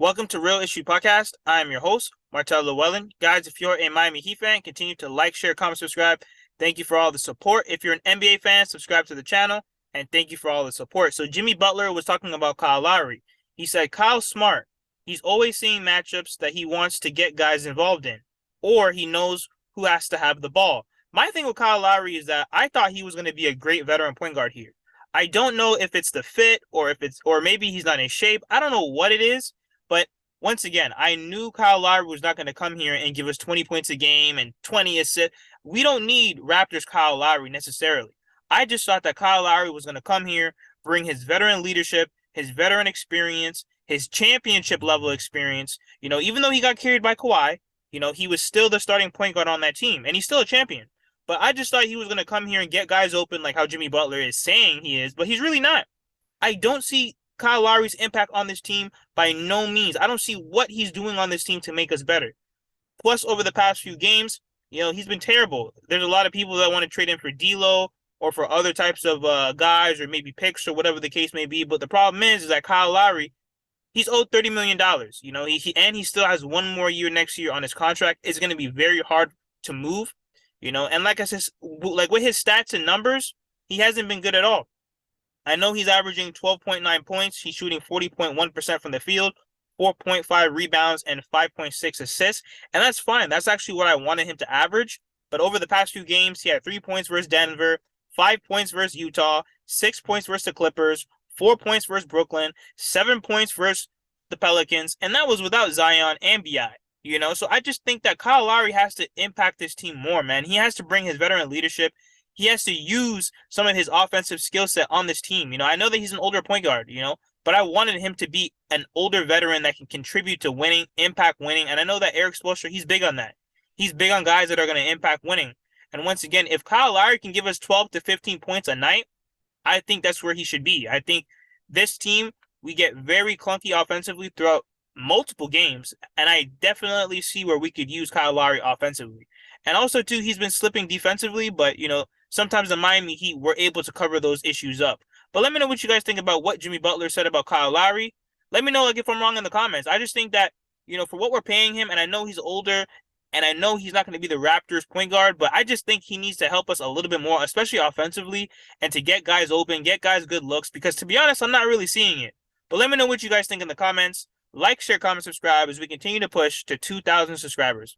Welcome to Real Issue Podcast. I am your host, Martel Llewellyn. Guys, if you're a Miami Heat fan, continue to like, share, comment, subscribe. Thank you for all the support. If you're an NBA fan, subscribe to the channel, and thank you for all the support. So Jimmy Butler was talking about Kyle Lowry. He said, Kyle's smart. He's always seeing matchups that he wants to get guys involved in, or he knows who has to have the ball. My thing with Kyle Lowry is that I thought he was going to be a great veteran point guard here. I don't know if it's the fit or maybe he's not in shape. I don't know what it is. But once again, I knew Kyle Lowry was not going to come here and give us 20 points a game and 20 assists. We don't need Raptors Kyle Lowry necessarily. I just thought that Kyle Lowry was going to come here, bring his veteran leadership, his veteran experience, his championship level experience. Even though he got carried by Kawhi, he was still the starting point guard on that team, and he's still a champion. But I just thought he was going to come here and get guys open like how Jimmy Butler is saying he is, but he's really not. I don't see Kyle Lowry's impact on this team by no means. I don't see what he's doing on this team to make us better. Plus, over the past few games, he's been terrible. There's a lot of people that want to trade him for D'Lo or for other types of guys or maybe picks or whatever the case may be. But the problem is that Kyle Lowry, he's owed $30 million. He still has one more year next year on his contract. It's going to be very hard to move. And like I said, like with his stats and numbers, he hasn't been good at all. I know he's averaging 12.9 points. He's shooting 40.1% from the field, 4.5 rebounds, and 5.6 assists. And that's fine. That's actually what I wanted him to average. But over the past few games, he had 3 points versus Denver, 5 points versus Utah, 6 points versus the Clippers, 4 points versus Brooklyn, 7 points versus the Pelicans. And that was without Zion and B.I. So I just think that Kyle Lowry has to impact this team more, man. He has to bring his veteran leadership. He has to use some of his offensive skill set on this team. I know that he's an older point guard, but I wanted him to be an older veteran that can contribute to winning, impact winning. And I know that Eric Spoelstra, he's big on that. He's big on guys that are going to impact winning. And once again, if Kyle Lowry can give us 12 to 15 points a night, I think that's where he should be. I think this team, we get very clunky offensively throughout multiple games, and I definitely see where we could use Kyle Lowry offensively. And also, too, he's been slipping defensively, but, sometimes the Miami Heat were able to cover those issues up. But let me know what you guys think about what Jimmy Butler said about Kyle Lowry. Let me know if I'm wrong in the comments. I just think that, for what we're paying him, and I know he's older, and I know he's not going to be the Raptors point guard, but I just think he needs to help us a little bit more, especially offensively, and to get guys open, get guys good looks, because to be honest, I'm not really seeing it. But let me know what you guys think in the comments. Like, share, comment, subscribe as we continue to push to 2,000 subscribers.